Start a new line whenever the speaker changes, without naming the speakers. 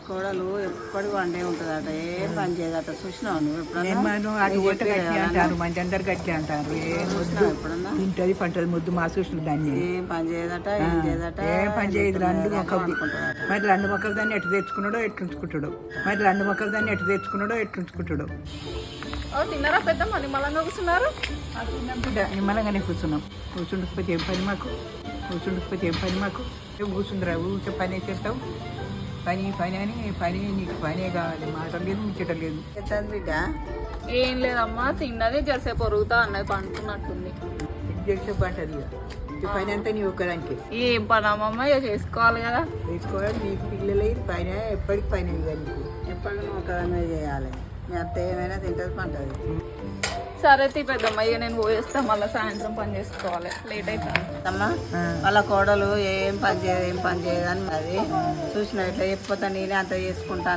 కోడలు ఎప్పటికి వండే ఉంటుందట, ఏం పని చేయదట. చూసినావు నువ్వు
నేను అటు పోతే గట్టి అంటారు, మంచి అందరు గట్టి అంటారు. ఏం వద్దు
ఎప్పుడన్నా
తింటది పంటది ముద్దు మా చూసిన దాన్ని
ఏం పని చేయదట, ఏం చేయదట,
ఏం పని చేయదు. రెండు మొక్కలు
అనుకుంటుందట.
మరి రెండు మొక్కలు దాన్ని ఎట్టు తెచ్చుకున్నాడో ఎట్టుంచుకుంటాడు, మరి రెండు మొక్కలు దాన్ని ఎట్టు తెచ్చుకున్నాడో ఎట్టుంచుకుంటాడు.
తిన్నారా పెద్దమ్మ? నిమ్మలంగా కూర్చున్నారు.
నిమ్మలంగానే కూర్చున్నాం. కూర్చుండకపోతే ఏం పని మాకు, కూర్చుండకపోతే ఏం పని మాకు. కూర్చుందిరా ఊరికే పని చేస్తావు, పని పని అని పని, నీకు పనే కావాలి, మాట లేదు ముచ్చట లేదు.
ఎత్తంది బిడ్డ.
ఏం లేదమ్మా, తిన్నది జరసేపు పొరుగుతా అన్నది, పండుకున్నట్టుంది.
చేసే పంటది ఈ పని అంతా నీ ఒక్కదానికి
ఏం పని అమ్మమ్మ, ఇక చేసుకోవాలి కదా.
వేసుకోవాలి. నీకు పిల్లలు పైన ఎప్పటికి పైన ఇక నీకు
ఎప్పటికి నువ్వు ఒకదానివే చేయాలి. మీ అత్త ఏమైనా తింటది పంటది.
సరే తీ పెద్దమ్మ, ఇక నేను పోయేస్తా, మళ్ళీ సాయంత్రం పని చేసుకోవాలి, లేట్ అవుతాను.
అమ్మా వాళ్ళ కోడలు ఏం పని చేయదు, ఏం పని చేయదు అని మరి చూసిన ఇట్లా చెప్పిపోతా, నేనే అంత చేసుకుంటాను.